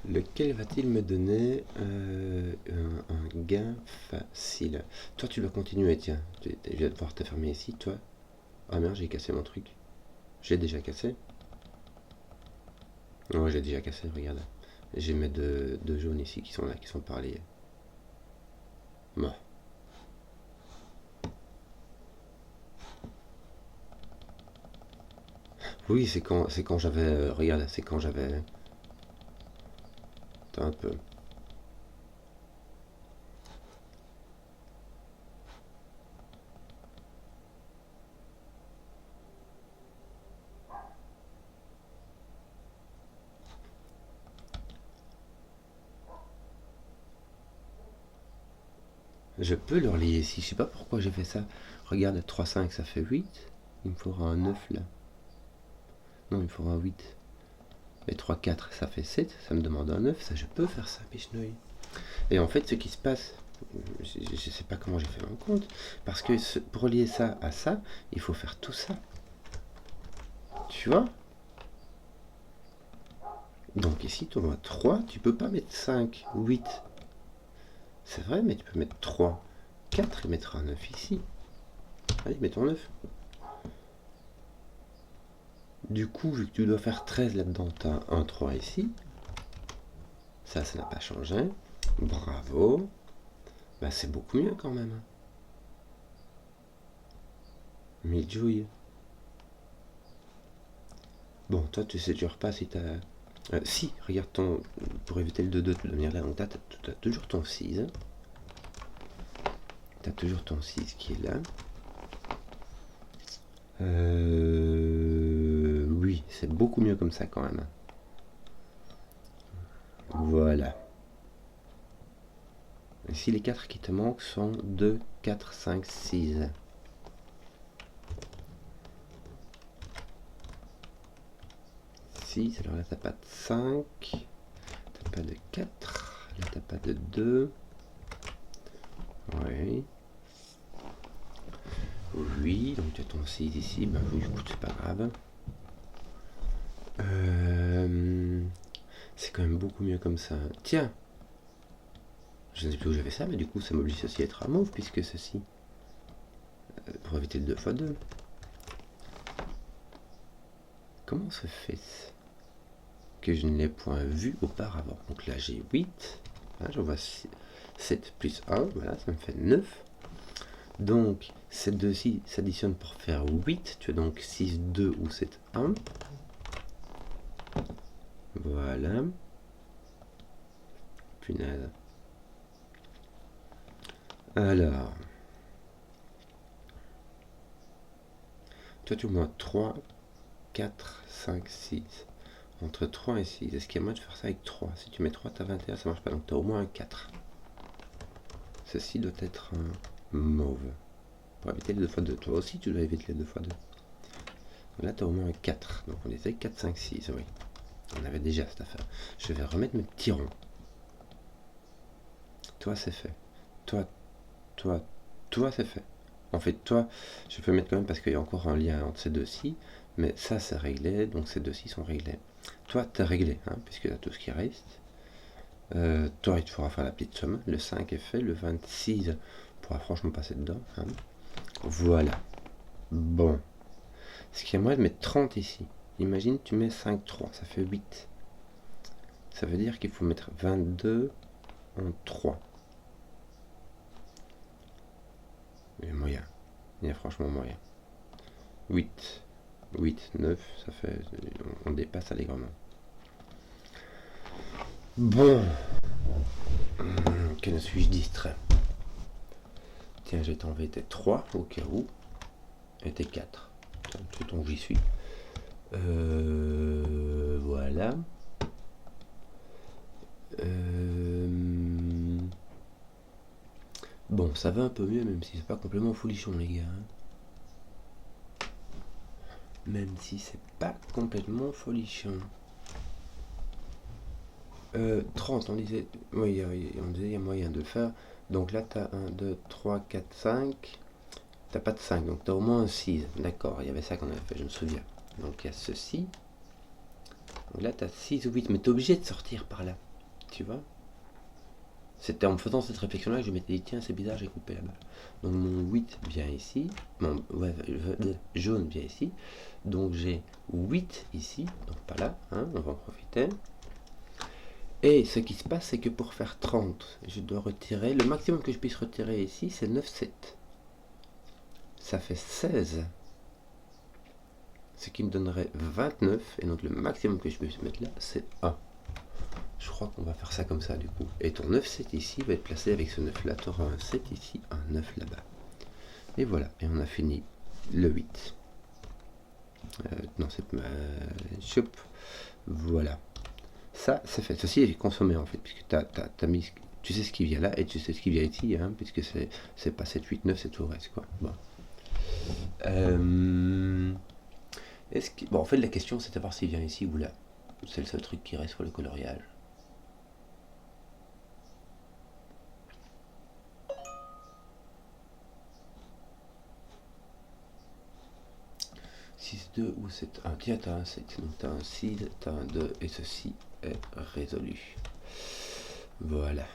Lequel va-t-il me donner un gain facile? Toi, tu dois continuer, tiens. Je vais devoir te fermer ici, toi. Ah merde, j'ai cassé mon truc. J'ai déjà cassé. Oh, j'ai déjà cassé, regarde. J'ai mes deux jaunes ici qui sont là, qui sont parlés. Bon. Oui, c'est quand j'avais... regarde, c'est quand j'avais... Attends un peu. Je peux le relier ici, je sais pas pourquoi j'ai fait ça. Regarde, 3, 5, ça fait 8. Il me faudra un 9 là. Non, il me faudra un 8. Et 3, 4, ça fait 7. Ça me demande un 9. Ça, je peux faire ça, Pichenouille. Et en fait, ce qui se passe, Je sais pas comment j'ai fait mon compte. Parce que pour lier ça à ça, il faut faire tout ça. Tu vois? Donc ici, tu vois 3, tu peux pas mettre 5, 8. C'est vrai, mais tu peux mettre 3, 4 et mettre un 9 ici. Allez, mettons 9. Du coup, vu que tu dois faire 13 là-dedans, tu as un 3 ici. Ça n'a pas changé. Bravo. Bah, c'est beaucoup mieux quand même. Mille jouilles. Bon, toi, tu sais toujours pas si t'as... si, regarde ton... Pour éviter le 2-2 de venir là, donc t'as toujours ton 6. T'as toujours ton 6 qui est là. Oui, c'est beaucoup mieux comme ça quand même. Voilà. Ici, les 4 qui te manquent sont 2, 4, 5, 6. 6, alors là, t'as pas de 5. T'as pas de 4. Là, t'as pas de 2. Oui. Oui, donc tu as ton 6 ici. Bah oui, écoute, c'est pas grave. C'est quand même beaucoup mieux comme ça. Tiens, je ne sais plus où j'avais ça, mais du coup ça m'oblige aussi à être à mauve, puisque ceci, pour éviter le 2x2. Comment se fait-ce que je ne l'ai point vu auparavant? Donc là j'ai 8, là j'en vois 7 plus 1, voilà, ça me fait 9. Donc ces deux-ci s'additionnent pour faire 8, tu as donc 6, 2 ou 7, 1. Voilà. Punaise. Alors, toi tu vois 3, 4, 5, 6. Entre 3 et 6. Est-ce qu'il y a moyen de faire ça avec 3? Si tu mets 3, tu as 21, ça marche pas. Donc tu as au moins un 4. Ceci doit être un mauve. Pour éviter les 2x2. Toi aussi, tu dois éviter les 2x2. Là, tu as au moins un 4. Donc on était 4, 5, 6. Oui. On avait déjà cette affaire. Je vais remettre mes petits ronds. Toi, c'est fait. Toi, c'est fait. En fait, toi, je peux mettre quand même parce qu'il y a encore un lien entre ces deux-ci. Mais ça, c'est réglé. Donc ces deux-ci sont réglés. Toi, tu es réglé, hein, puisque tu as tout ce qui reste. Toi, il te faudra faire la petite somme. Le 5 est fait. Le 26, on pourra franchement passer dedans. Hein. Voilà. Bon. Ce qui est moyen de mettre 30 ici. Imagine, tu mets 5, 3. Ça fait 8. Ça veut dire qu'il faut mettre 22 en 3. Il y a moyen. Il y a franchement moyen. 8. 8, 9. Ça fait... On dépasse allègrement. Bon. Que ne suis-je distrait? Tiens, je vais t'enlever tes 3 au cas où. Et tes 4. Tout ton j'y suis. Voilà. Bon, ça va un peu mieux, même si c'est pas complètement folichon, les gars. Hein. Même si c'est pas complètement folichon. 30, on disait. Oui, on disait il y a moyen de le faire. Donc là, tu as 1, 2, 3, 4, 5. T'as pas de 5, donc tu as au moins un 6. D'accord, il y avait ça qu'on avait fait, je me souviens. Donc il y a ceci. Donc là, tu as 6 ou 8, mais tu es obligé de sortir par là. Tu vois? C'était en me faisant cette réflexion-là que je m'étais dit, tiens, c'est bizarre, j'ai coupé là-bas. Donc mon 8 vient ici. Mon jaune vient ici. Donc j'ai 8 ici, donc pas là, hein, on va en profiter. Et ce qui se passe, c'est que pour faire 30, je dois retirer, le maximum que je puisse retirer ici, c'est 9, 7. Ça fait 16. Ce qui me donnerait 29, et donc le maximum que je peux mettre là, c'est 1. Je crois qu'on va faire ça comme ça du coup. Et ton 9, 7 ici va être placé avec ce 9 là. Tu auras un 7 ici, un 9 là-bas. Et voilà, et on a fini le 8. Non, c'est... choup. Voilà. Ça, c'est fait. Ceci est consommé en fait, puisque t'as mis... Tu sais ce qui vient là, et tu sais ce qui vient ici, hein, puisque c'est pas 7, 8, 9, c'est tout le reste, quoi. Bon. Bon, en fait, la question, c'est de savoir s'il vient ici ou là. C'est le seul truc qui reste pour le coloriage. 6, 2 ou 7, 1. Tiens, t'as un 7, donc t'as un 6, t'as un 2, et ceci est résolu. Voilà.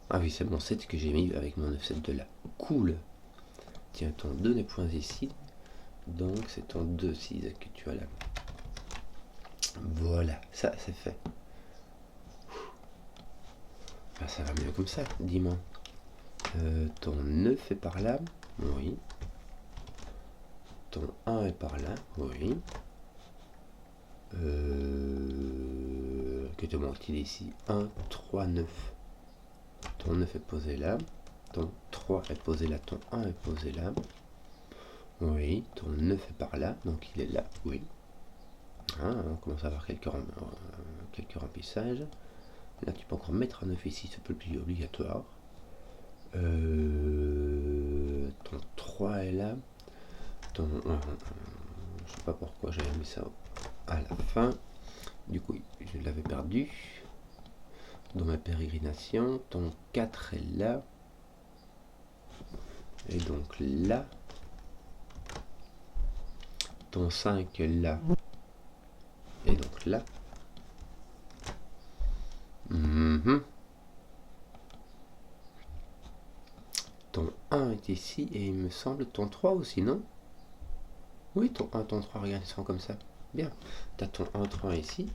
Ah oui, c'est mon 7 que j'ai mis avec mon 9, 7 de là. Cool. Tiens, ton 2 n'est point ici. Donc c'est ton 2, 6 que tu as là. Voilà, ça c'est fait. Ah, ça va mieux comme ça, dis-moi. Ton 9 est par là. Oui. Ton 1 est par là. Oui. Que te manque-t-il ici? 1, 3, 9. Ton 9 est posé là. Ton 3 est posé là. Ton 1 est posé là. Oui. Ton 9 est par là. Donc il est là. Oui. Hein, on commence à avoir quelques remplissages. Là, tu peux encore mettre un 9 ici. C'est pas le plus obligatoire. Ton 3 est là. Ton... je sais pas pourquoi j'avais mis ça à la fin. Du coup, je l'avais perdu. Dans ma pérégrination, ton 4 est là. Et donc là. Ton 5 est là. Et donc là. Ton 1 est ici. Et il me semble ton 3 aussi, non? Oui, ton 1, ton 3, regarde, ils sont comme ça. Bien. Tu as ton 1, 3 ici.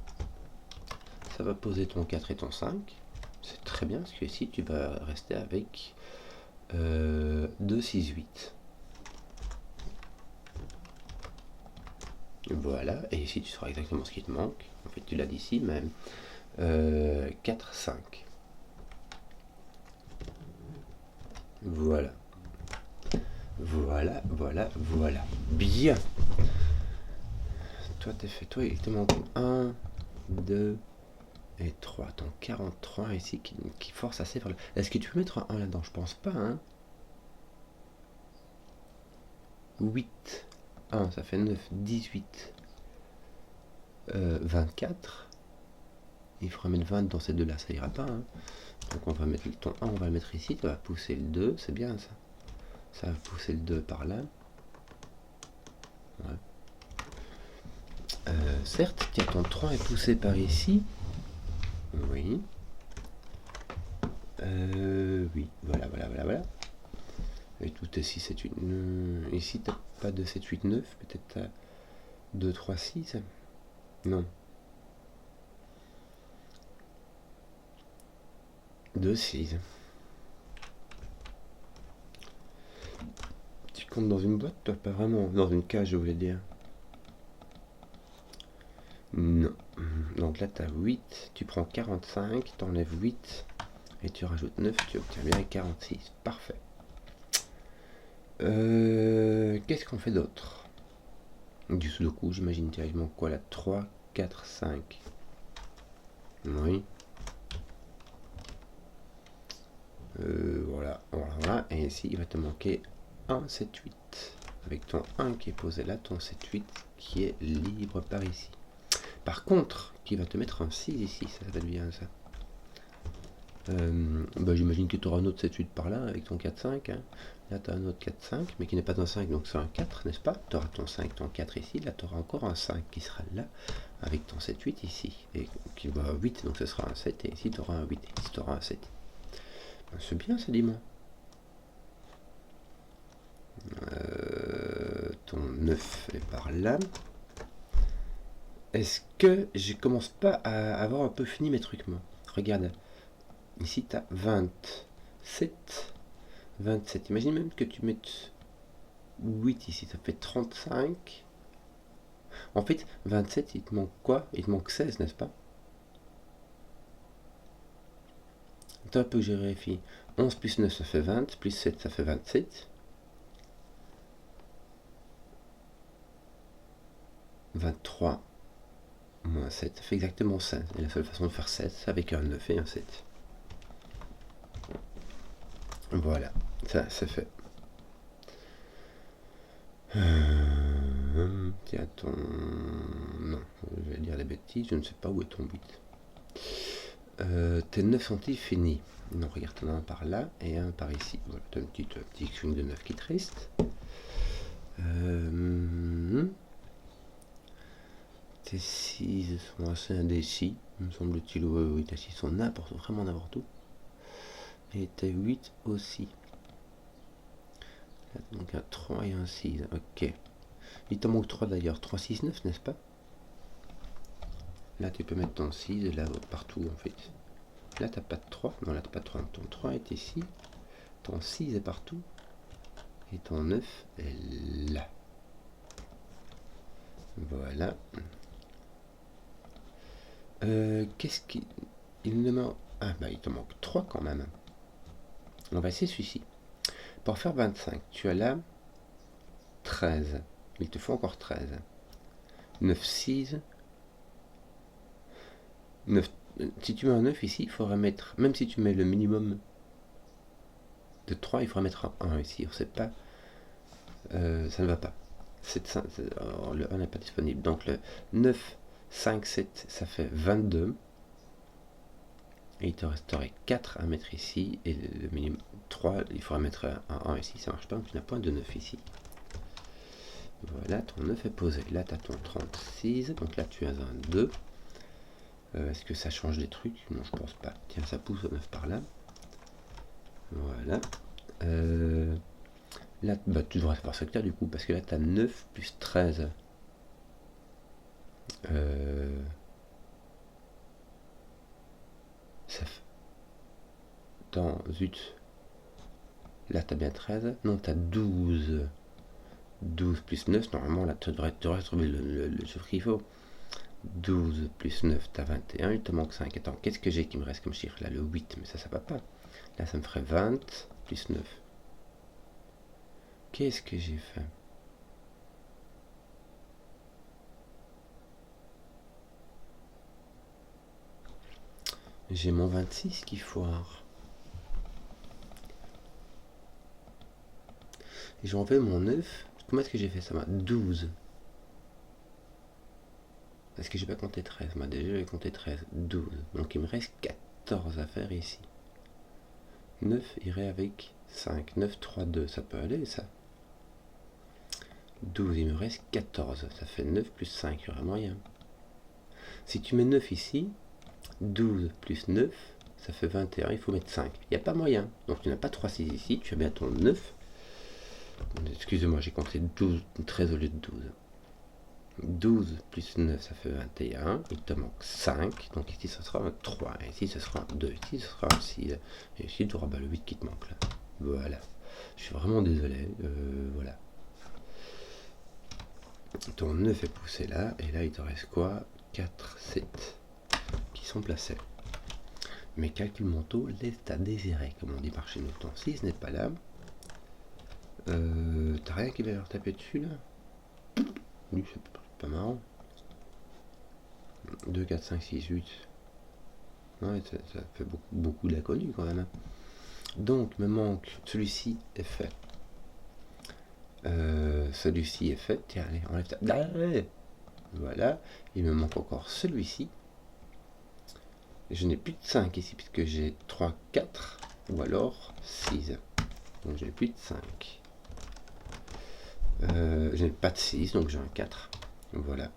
Ça va poser ton 4 et ton 5. C'est très bien, parce que ici, tu vas rester avec 2, 6, 8. Voilà, et ici, tu sauras exactement ce qui te manque. En fait, tu l'as dit ici, même 4, 5. Voilà. Voilà, voilà, voilà. Bien. Toi, t'es fait. Toi, il te manque 1, 2 et 3. Ton 43 ici qui force assez vers le... Est-ce que tu peux mettre un 1 là-dedans? Je pense pas, hein. 8. 1, ça fait 9, 18. 24. Il faudra mettre 20 dans ces deux-là, ça ira pas, hein. Donc on va mettre ton 1, on va le mettre ici, tu vas pousser le 2, c'est bien ça. Ça va pousser le 2 par là. Ouais. Certes, tiens, ton 3 est poussé par ici. Oui. Oui, voilà, voilà, voilà, voilà. Et tout est 6, 7, 8, 9. Ici, t'as pas de 7, 8, 9. Peut-être t'as 2, 3, 6. Non. 2, 6. Tu comptes dans une boîte, toi? Pas vraiment. Dans une cage, je voulais dire. Non. Donc là, tu as 8. Tu prends 45. Tu enlèves 8. Et tu rajoutes 9. Tu obtiens bien 46. Parfait. Qu'est-ce qu'on fait d'autre? Du sudoku, j'imagine directement quoi là? 3, 4, 5. Oui. Voilà, voilà. Et ici, il va te manquer 1, 7, 8. Avec ton 1 qui est posé là, ton 7, 8 qui est libre par ici. Par contre, qui va te mettre un 6 ici, ça va être bien ça. Bah, j'imagine que tu auras un autre 7, 8 par là, avec ton 4, 5. Hein. Là, tu as un autre 4, 5, mais qui n'est pas un 5, donc c'est un 4, n'est-ce pas? Tu auras ton 5, ton 4 ici. Là, tu auras encore un 5 qui sera là, avec ton 7, 8 ici. Et qui va à 8, donc ce sera un 7. Et ici, tu auras un 8, et ici, tu auras un 7. Ben, c'est bien, ça, dis-moi. Ton 9 est par là. Est-ce que je commence pas à avoir un peu fini mes trucs, moi? Regarde. Ici, tu as 27. 27. Imagine même que tu mettes 8 ici, ça fait 35. En fait, 27, il te manque quoi? Il te manque 16, n'est-ce pas? Attends un peu que je vérifie. 11 plus 9, ça fait 20. Plus 7, ça fait 27. 23 moins 7, ça fait exactement 16. Et la seule façon de faire 16, c'est avec un 9 et un 7. Voilà, ça c'est fait. Tiens, ton... Non, je vais dire des bêtises, je ne sais pas où est ton 8. Tes 9 sont-ils finis? Non, regarde, t'en as un par là et un par ici. Voilà, t'as un petit string de 9 qui te reste. Tes 6 sont assez indécis, me semble-t-il. Oui, tes 6 sont vraiment n'importe où. Et tes 8 aussi. Donc un 3 et un 6. Ok. Il t'en manque 3 d'ailleurs. 3, 6, 9, n'est-ce pas? Là, tu peux mettre ton 6 là partout en fait. Là, t'as pas de 3. Non, là, t'as pas de 3. Ton 3 est ici. Ton 6 est partout. Et ton 9 est là. Voilà. Qu'est-ce qui... Il ne manque... Ah, bah, il te manque 3 quand même. On va essayer celui-ci. Pour faire 25, tu as là 13. Il te faut encore 13. 9, 6. 9. Si tu mets un 9 ici, il faudra mettre... Même si tu mets le minimum de 3, il faudra mettre un 1 ici. On ne sait pas... ça ne va pas. Le 1 n'est pas disponible. Donc le 9, 5, 7, ça fait 22. Et il te resterait 4 à mettre ici. Et le minimum 3, il faudra mettre un 1 ici. Ça marche pas, donc tu n'as point de 9 ici. Voilà, ton 9 est posé. Là, tu as ton 36. Donc là, tu as un 2. Est-ce que ça change des trucs? Non, je pense pas. Tiens, ça pousse au 9 par là. Voilà. Là, bah, tu devrais avoir secteur du coup, parce que là, tu as 9 plus 13. Ça fait... Attends, zut. Là, tu as bien 13. Non, tu as 12. 12 plus 9, normalement, là, tu devrais trouver le chiffre qu'il faut. 12 plus 9, tu as 21. Il te manque 5. Attends, qu'est-ce que j'ai qui me reste comme chiffre? Là, le 8, mais ça va pas. Là, ça me ferait 20 plus 9. Qu'est-ce que j'ai fait? J'ai mon 26 qui foire. Et j'en fais mon 9. Comment est-ce que j'ai fait ça? 12. Parce que j'ai pas compté 13. Moi, déjà, j'ai compté 13. 12. Donc, il me reste 14 à faire ici. 9 irait avec 5. 9, 3, 2. Ça peut aller, ça. 12, il me reste 14. Ça fait 9 plus 5. Il y aura moyen. Si tu mets 9 ici, 12 plus 9, ça fait 21. Il faut mettre 5. Il n'y a pas moyen. Donc, tu n'as pas 3, 6 ici. Tu as bien ton 9. Excusez-moi, j'ai compté 12, 13 au lieu de 12. 12 plus 9, ça fait 21. Il te manque 5. Donc ici, ce sera un 3. Ici, ce sera un 2. Ici, ce sera un 6. Et ici, tu auras le 8 qui te manque là. Voilà. Je suis vraiment désolé. Voilà. Ton 9 est poussé là. Et là, il te reste quoi? 4, 7 qui sont placés. Mes calculs mentaux laissent à désirer, comme on dit par chez nous. Ton 6 n'est pas là. T'as rien qui va leur taper dessus là? Oui, c'est pas marrant. 2, 4, 5, 6, 8. Ouais, ça fait beaucoup d'inconnus quand même. Donc, me manque. Celui-ci est fait. Celui-ci est fait. Tiens, allez, enlève ta. Allez, voilà. Il me manque encore celui-ci. Je n'ai plus de 5 ici, puisque j'ai 3, 4. Ou alors 6. Donc, je n'ai plus de 5. Je n'ai pas de 6, donc j'ai un 4. Voilà.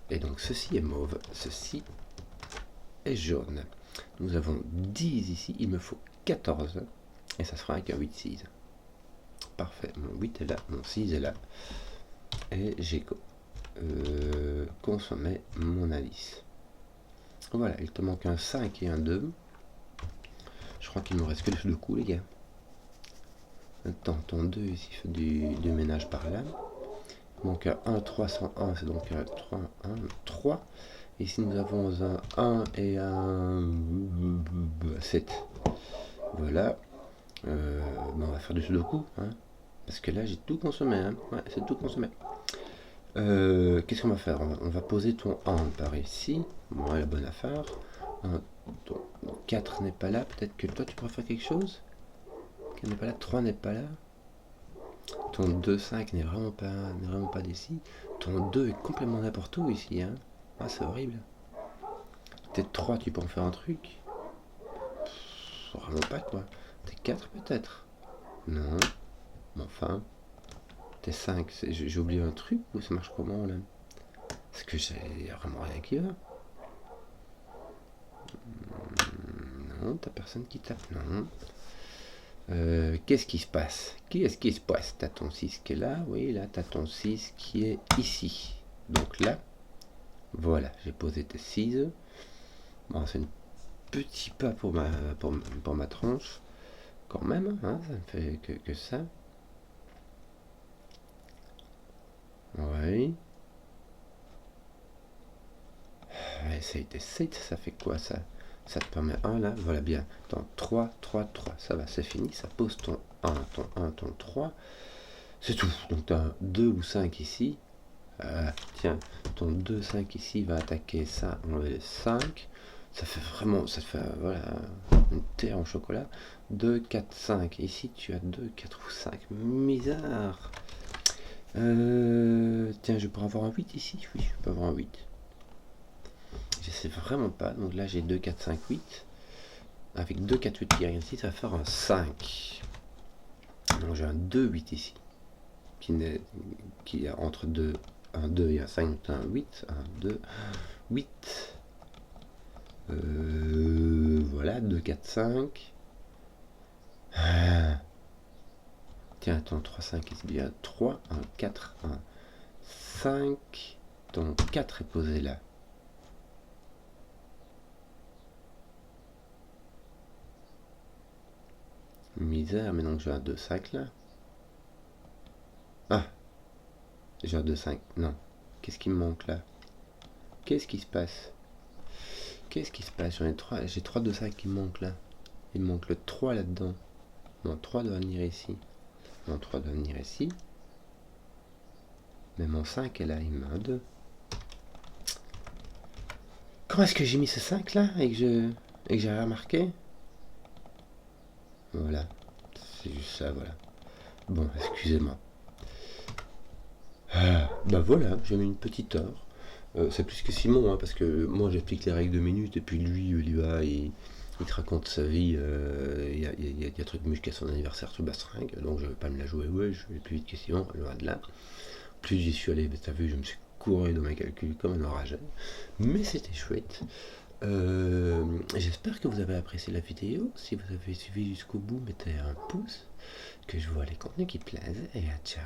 Et donc ceci est mauve, ceci est jaune. Nous avons 10 ici, il me faut 14. Et ça sera avec un 8, 6. Parfait, mon 8 est là, mon 6 est là. Et j'ai consommé mon indice. Voilà, il te manque un 5 et un 2. Je crois qu'il ne me reste que les deux coups, les gars. Attends, ton 2 ici fait du ménage par là. Donc un 1, 301, c'est donc un 3, 1, 3. Ici nous avons un 1 et un 7. Voilà. On va faire du sudoku. Hein, parce que là j'ai tout consommé. Hein. Ouais, c'est tout consommé. Qu'est-ce qu'on va faire? On va poser ton 1 par ici. Bon, la bonne affaire. Ton 4 n'est pas là. Peut-être que toi tu pourrais faire quelque chose? 4 n'est pas là. 3 n'est pas là. Ton 2, 5 n'est vraiment pas d'ici. Ton 2 est complètement n'importe où ici. Hein. Ah, c'est horrible. Peut-être 3, tu peux en faire un truc. Vraiment pas quoi. T'es 4 peut-être. Non. Mais enfin. T'es 5, j'ai oublié un truc ou ça marche comment là? Parce que j'ai vraiment rien qui va. Non, t'as personne qui tape, non. Qu'est-ce qui se passe? Qu'est-ce qui se passe? T'as ton 6 qui est là, oui, là t'as ton 6 qui est ici. Donc là, voilà, j'ai posé tes 6. Bon, c'est un petit pas pour ma tranche, quand même, hein, ça ne fait que ça. Oui. Ça a été 7, ça fait quoi ça? Ça te permet 1 là, voilà bien. Attends, 3, 3, 3, ça va, c'est fini, ça pose ton 1, ton 1, ton 3. C'est tout. Donc tu as un 2 ou 5 ici. Tiens, ton 2, 5 ici va attaquer ça, enlever les 5. Ça fait vraiment, ça fait voilà, une terre en chocolat. 2, 4, 5. Ici tu as 2, 4 ou 5. Misère. Tiens, je peux avoir un 8 ici? Oui, je peux avoir un 8. Je sais vraiment pas. Donc là j'ai 2, 4, 5, 8. Avec 2, 4, 8 qui arrive ici, ça va faire un 5. Donc j'ai un 2, 8 ici. Qui est entre 2, un 2 et un 5, un 8. 1, 2, 8. Voilà, 2, 4, 5. Tiens, ton 3, 5 ici, bien 3, 1, 4, 1, 5. Ton 4 est posé là. Misère, mais donc j'ai un 2, 5 là. Ah, j'ai un 2, 5, non. Qu'est-ce qui me manque là? Qu'est-ce qui se passe? Qu'est-ce qui se passe? J'en ai 3, j'ai 3, 2, 5 qui me manquent là. Il me manque le 3 là-dedans. Mon 3 doit venir ici. Mon 3 doit venir ici. Mais mon 5 est là, il me met un 2. Comment est-ce que j'ai mis ce 5 là et que j'ai remarqué? Voilà. C'est juste ça, voilà. Bon, excusez-moi. Bah voilà, j'ai mis une petite heure. C'est plus que Simon, hein, parce que moi j'applique les règles de minutes et puis lui, il va, il te raconte sa vie. Il y a truc musque à son anniversaire sur Bastringue, donc je vais pas me la jouer. Ouais, je vais plus vite que Simon, loin de là. Plus j'y suis allé, t'as vu, je me suis couru dans mes calculs comme un enragé. Mais c'était chouette. J'espère que vous avez apprécié la vidéo. Si vous avez suivi jusqu'au bout, mettez un pouce, que je vois les contenus qui plaisent. Et à ciao.